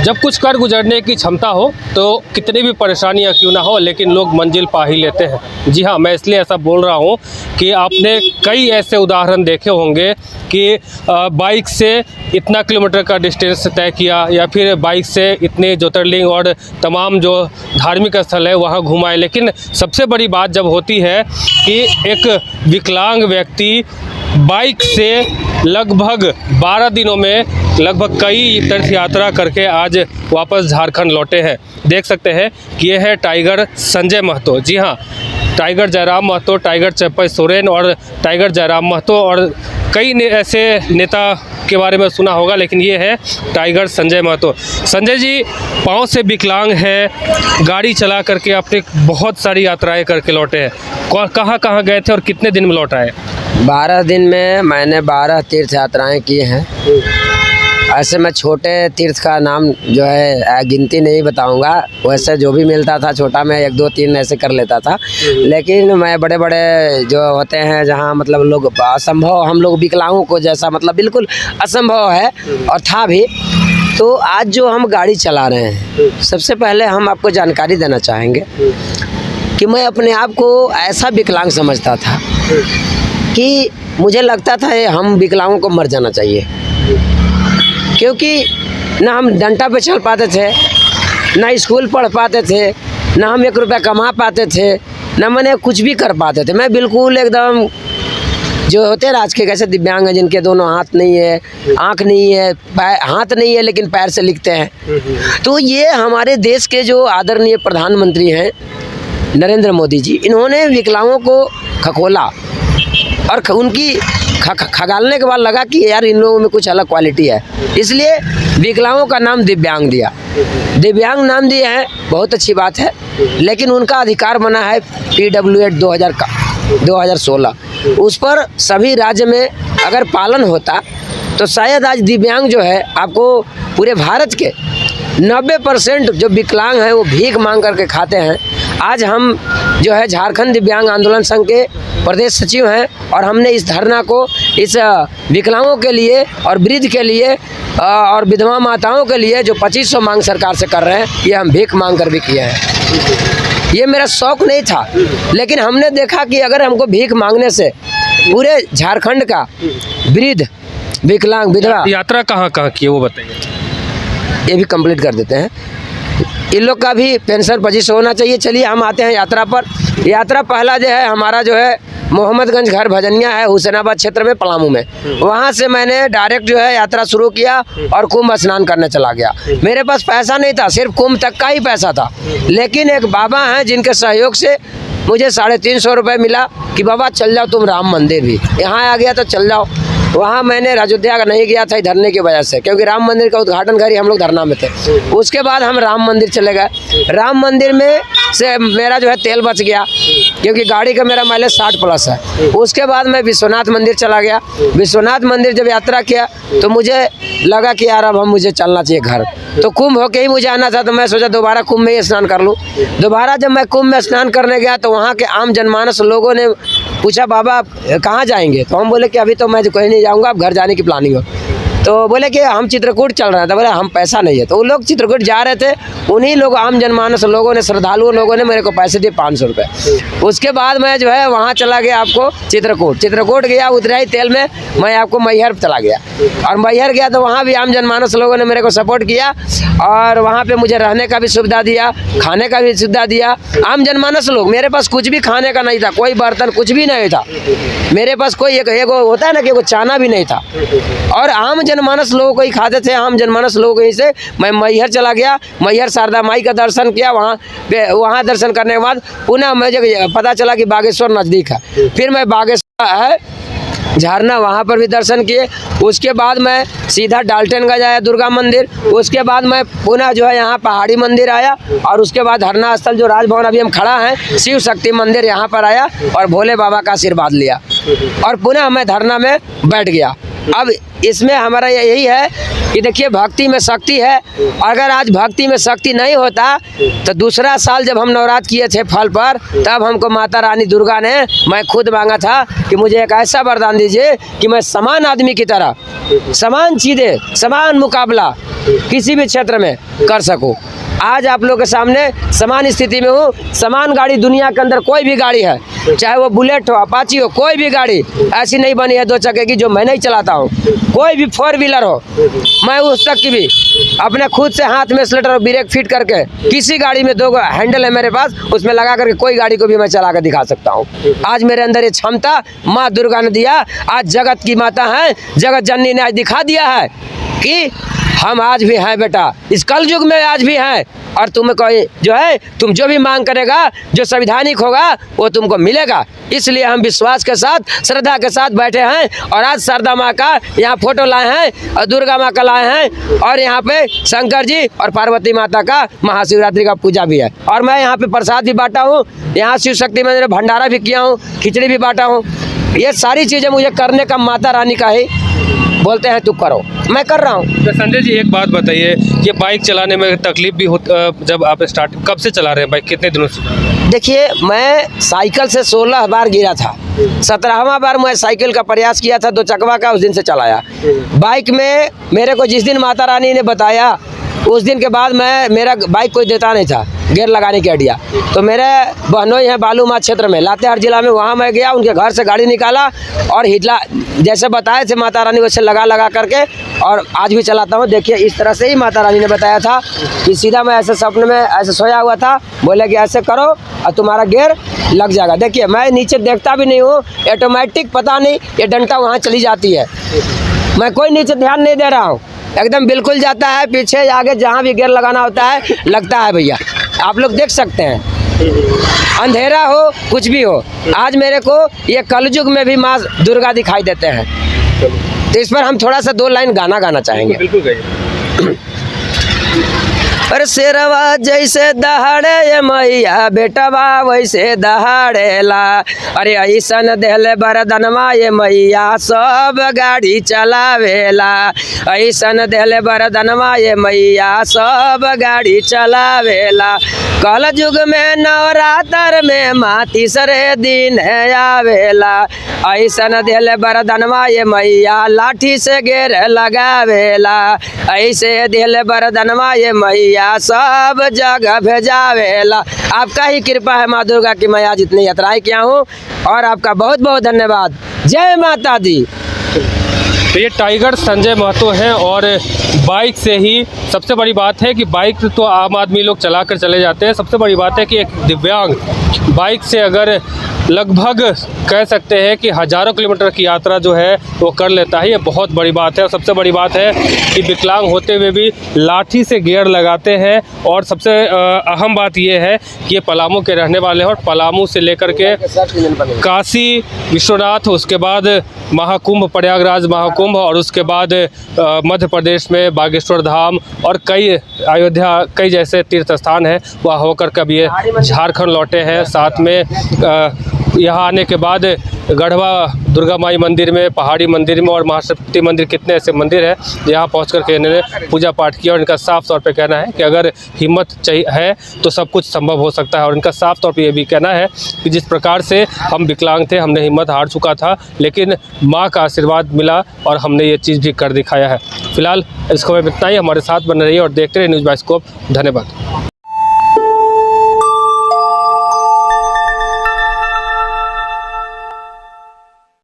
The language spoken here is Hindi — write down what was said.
जब कुछ कर गुजरने की क्षमता हो तो कितनी भी परेशानियां क्यों ना हो, लेकिन लोग मंजिल पा ही लेते हैं। जी हाँ, मैं इसलिए ऐसा बोल रहा हूं कि आपने कई ऐसे उदाहरण देखे होंगे कि बाइक से इतना किलोमीटर का डिस्टेंस तय किया, या फिर बाइक से इतने ज्योतिर्लिंग और तमाम जो धार्मिक स्थल है वहाँ घुमाए। लेकिन सबसे बड़ी बात जब होती है कि एक विकलांग व्यक्ति बाइक से लगभग 12 दिनों में लगभग कई तीर्थ यात्रा करके आज वापस झारखंड लौटे हैं। देख सकते हैं कि यह है टाइगर संजय महतो। जी हाँ, टाइगर जयराम महतो, टाइगर चप्पई सोरेन और टाइगर जयराम महतो, और कई ऐसे नेता के बारे में सुना होगा, लेकिन ये है टाइगर संजय महतो। संजय जी पाँव से विकलांग हैं, गाड़ी चला करके अपने बहुत सारी यात्राएं करके लौटे हैं। कहाँ कहाँ गए थे और कितने दिन में लौट आए? 12 दिन में मैंने 12 तीर्थ यात्राएं की हैं। ऐसे मैं छोटे तीर्थ का नाम जो है गिनती नहीं बताऊंगा, वैसे जो भी मिलता था छोटा में 1 2 3 ऐसे कर लेता था। लेकिन मैं बड़े बड़े जो होते हैं जहां मतलब लोग असंभव, हम लोग विकलांगों को जैसा मतलब बिल्कुल असंभव है और था भी। तो आज जो हम गाड़ी चला रहे हैं, सबसे पहले हम आपको जानकारी देना चाहेंगे कि मैं अपने आप को ऐसा विकलांग समझता था कि मुझे लगता था हम विकलांगों को मर जाना चाहिए, क्योंकि ना हम डंडा पे चल पाते थे, ना स्कूल पढ़ पाते थे, ना हम 1 रुपया कमा पाते थे, ना मैंने कुछ भी कर पाते थे। मैं बिल्कुल एकदम जो होते हैं आज के कैसे दिव्यांग हैं जिनके दोनों हाथ नहीं है, आँख नहीं है, हाथ नहीं है लेकिन पैर से लिखते हैं। तो ये हमारे देश के जो आदरणीय प्रधानमंत्री हैं नरेंद्र मोदी जी, इन्होंने विकलांगों को खखोला और उनकी खगालने के बाद लगा कि यार इन लोगों में कुछ अलग क्वालिटी है, इसलिए विकलांगों का नाम दिव्यांग दिया। दिव्यांग नाम दिया है, बहुत अच्छी बात है, लेकिन उनका अधिकार बना है PWD 2016। उस पर सभी राज्य में अगर पालन होता तो शायद आज दिव्यांग जो है, आपको पूरे भारत के 90% जो विकलांग हैं वो भीख मांग करके खाते हैं। आज हम जो है झारखंड दिव्यांग आंदोलन संघ के प्रदेश सचिव हैं और हमने इस धरना को इस विकलांगों के लिए और वृद्ध के लिए और विधवा माताओं के लिए जो 2500 मांग सरकार से कर रहे हैं, ये हम भीख मांग कर भी किए हैं। ये मेरा शौक नहीं था, लेकिन हमने देखा कि अगर हमको भीख मांगने से पूरे झारखंड का वृद्ध विकलांग विधवा यात्रा कहाँ कहाँ की है वो बताइए। ये भी कंप्लीट कर देते हैं। इन लोग का भी पेंशन 2500 होना चाहिए। चलिए हम आते हैं यात्रा पर। यात्रा पहला जो है हमारा जो है मोहम्मदगंज घर भजनिया है, हुसैनाबाद क्षेत्र में, पलामू में। वहाँ से मैंने डायरेक्ट जो है यात्रा शुरू किया और कुंभ स्नान करने चला गया। मेरे पास पैसा नहीं था, सिर्फ कुंभ तक का ही पैसा था, लेकिन एक बाबा हैं जिनके सहयोग से मुझे 350 रुपये मिला कि बाबा चल जाओ तुम राम मंदिर भी, यहाँ आ गया तो चल जाओ। वहाँ मैंने अयोध्या का नहीं गया था धरने की वजह से, क्योंकि राम मंदिर का उद्घाटन करी हम लोग धरना में थे। उसके बाद हम राम मंदिर चले गए। राम मंदिर में से मेरा जो है तेल बच गया, क्योंकि गाड़ी का मेरा माइलेज 60+ है। उसके बाद मैं विश्वनाथ मंदिर चला गया। विश्वनाथ मंदिर जब यात्रा किया तो मुझे लगा कि यार अब मुझे चलना चाहिए घर। तो कुंभ होके ही मुझे आना था, तो मैं सोचा दोबारा कुंभ में ही स्नान कर लूँ। दोबारा जब मैं कुंभ में स्नान करने गया तो वहाँ के आम जनमानस लोगों ने पूछा बाबा आप कहाँ जाएंगे, तो हम बोले कि अभी तो मैं कहीं नहीं जाऊँगा, अब घर जाने की प्लानिंग हो। तो बोले कि हम चित्रकूट चल रहे हैं, तो बोले हम पैसा नहीं है। तो वो लोग चित्रकूट जा रहे थे, उन्हीं लोग आम जनमानस लोगों ने, श्रद्धालु लोगों ने मेरे को पैसे दिए 500 रुपये। उसके बाद मैं जो है वहाँ चला गया आपको चित्रकूट गया, उतरा ही तेल में मैं आपको मैहर चला गया। और मैहर गया तो वहाँ भी आम जनमानस लोगों ने मेरे को सपोर्ट किया और वहाँ पे मुझे रहने का भी सुविधा दिया, खाने का भी सुविधा दिया। आम जनमानस लोग, मेरे पास कुछ भी खाने का नहीं था, कोई बर्तन कुछ भी नहीं था मेरे पास, कोई एक होता है ना कि वो चाना भी नहीं था, और आम जनमानस लोगों को ही खाते थे। आम जनमानस लोगों को ही से मैं मैहर चला गया। मैहर शारदा माई का दर्शन किया। वहाँ दर्शन करने के बाद पुनः मुझे पता चला कि बागेश्वर नज़दीक है, फिर मैं बागेश्वर है झरना, वहाँ पर भी दर्शन किए। उसके बाद मैं सीधा डाल्टनगंज आया दुर्गा मंदिर। उसके बाद मैं पुनः जो है यहाँ पहाड़ी मंदिर आया, और उसके बाद धरना स्थल जो राजभवन अभी हम खड़ा हैं, शिव शक्ति मंदिर, यहाँ पर आया और भोले बाबा का आशीर्वाद लिया और पुनः मैं धरना में बैठ गया। अब इसमें हमारा यही है कि देखिए भक्ति में शक्ति है। अगर आज भक्ति में शक्ति नहीं होता तो दूसरा साल जब हम नवरात्र किए थे फल पर, तब हमको माता रानी दुर्गा ने, मैं खुद मांगा था कि मुझे एक ऐसा वरदान दीजिए कि मैं समान आदमी की तरह समान चीज़ें, समान मुकाबला किसी भी क्षेत्र में कर सकूं। आज आप लोग के सामने समान स्थिति में हूँ। समान गाड़ी दुनिया के अंदर कोई भी गाड़ी है, चाहे वो बुलेट हो, अपाची हो, कोई भी गाड़ी ऐसी नहीं बनी है 2 चक्के की जो मैं नहीं चलाता हूँ। कोई भी 4 व्हीलर हो, मैं उस तक की भी अपने खुद से हाथ में एक्सीलेटर और ब्रेक फिट करके, किसी गाड़ी में 2 हैंडल है मेरे पास, उसमें लगा करके कोई गाड़ी को भी मैं चला कर दिखा सकता हूँ। आज मेरे अंदर ये क्षमता माँ दुर्गा ने दिया। आज जगत की माता है, जगत जननी ने आज दिखा दिया है कि हम आज भी हैं बेटा, इस कल युग में आज भी हैं। और तुम्हें कोई जो है, तुम जो भी मांग करेगा, जो संवैधानिक होगा वो तुमको मिलेगा। इसलिए हम विश्वास के साथ, श्रद्धा के साथ बैठे हैं और आज शारदा माँ का यहाँ फोटो लाए हैं और दुर्गा माँ का लाए हैं और यहाँ पे शंकर जी और पार्वती माता का महाशिवरात्रि का पूजा भी है। और मैं यहाँ पे प्रसाद भी बांटा हूँ, यहाँ शिव शक्ति मंदिर में भंडारा भी किया हूँ, खिचड़ी भी बांटा हूँ। ये सारी चीज़ें मुझे करने का माता रानी का ही बोलते हैं, तू करो, मैं कर रहा हूँ। तो संजय जी एक बात बताइए, ये बाइक चलाने में तकलीफ भी जब आप स्टार्ट कब से चला रहे हैं बाइक, कितने दिनों से? देखिए मैं साइकिल से 16 बार गिरा था, 17वां बार मैं साइकिल का प्रयास किया था 2 चकवा का, उस दिन से चलाया। बाइक में मेरे को जिस दिन माता रानी ने बताया, उस दिन के बाद मेरा बाइक कोई देता नहीं था गियर लगाने की आइडिया। तो मेरे बहनोई हैं बालू माँ क्षेत्र में, लातेहार जिला में, वहाँ मैं गया, उनके घर से गाड़ी निकाला और हिटला जैसे बताए थे माता रानी वैसे लगा करके, और आज भी चलाता हूँ। देखिए इस तरह से ही माता रानी ने बताया था कि सीधा मैं ऐसे सपने में ऐसे सोया हुआ था, बोले कि ऐसे करो और तुम्हारा गियर लग जाएगा। देखिए मैं नीचे देखता भी नहीं हूँ, ऑटोमेटिक पता नहीं ये डंटा वहाँ चली जाती है, मैं कोई नीचे ध्यान नहीं दे रहा हूँ, एकदम बिल्कुल जाता है, पीछे आगे जहाँ भी गियर लगाना होता है लगता है भैया। आप लोग देख सकते हैं, अंधेरा हो कुछ भी हो, आज मेरे को ये कलयुग में भी माँ दुर्गा दिखाई देते हैं। तो इस पर हम थोड़ा सा 2 लाइन गाना गाना चाहेंगे। बिल्कुल गाइए। अरे शेरवा जैसे दहाड़े ये मैया, बेटवा वैसे दहाड़ेला। अरे ऐसन देहले बरदनवा ये मैया, सब गाड़ी चलावेला। ऐसन देहले बरदनवा ये मैया, सब गाड़ी चलावेला। कल युग में नवरात्र में माँ तीसरे दिन आवेला। ऐसन देहले बरदनवा ये मैया, लाठी से घेर लगावेला। ऐसे देहले बरदनवा ये मैया, सब जगह भेजावेला। आपका ही कृपा है माँ दुर्गा की, मैं आज इतनी यात्राएं किया हूँ और आपका बहुत बहुत धन्यवाद। जय माता दी। तो ये टाइगर संजय महतो हैं और बाइक से ही सबसे बड़ी बात है कि बाइक तो आम आदमी लोग चला कर चले जाते हैं, सबसे बड़ी बात है कि एक दिव्यांग बाइक से अगर लगभग कह सकते हैं कि हज़ारों किलोमीटर की यात्रा जो है वो कर लेता है, ये बहुत बड़ी बात है। और सबसे बड़ी बात है कि विकलांग होते हुए भी लाठी से गियर लगाते हैं। और सबसे अहम बात ये है कि ये पलामू के रहने वाले हैं और पलामू से लेकर के काशी विश्वनाथ, उसके बाद महाकुंभ, प्रयागराज महाकुंभ, और उसके बाद मध्य प्रदेश में बागेश्वर धाम और कई अयोध्या, कई जैसे तीर्थ स्थान हैं, वहाँ होकर कभी ये झारखंड लौटे हैं। साथ में यहाँ आने के बाद गढ़वा दुर्गा माई मंदिर में, पहाड़ी मंदिर में और महाशक्ति मंदिर, कितने ऐसे मंदिर हैं जहाँ पहुँच कर के इन्होंने पूजा पाठ किया। और इनका साफ तौर पे कहना है कि अगर हिम्मत चाहिए है तो सब कुछ संभव हो सकता है। और इनका साफ तौर पे ये भी कहना है कि जिस प्रकार से हम विकलांग थे, हमने हिम्मत हार चुका था, लेकिन माँ का आशीर्वाद मिला और हमने ये चीज़ भी कर दिखाया है। फिलहाल इस खबर में इतना ही। हमारे साथ बने रहिए और देखते रहिए न्यूज़ बाइस्कोप। धन्यवाद।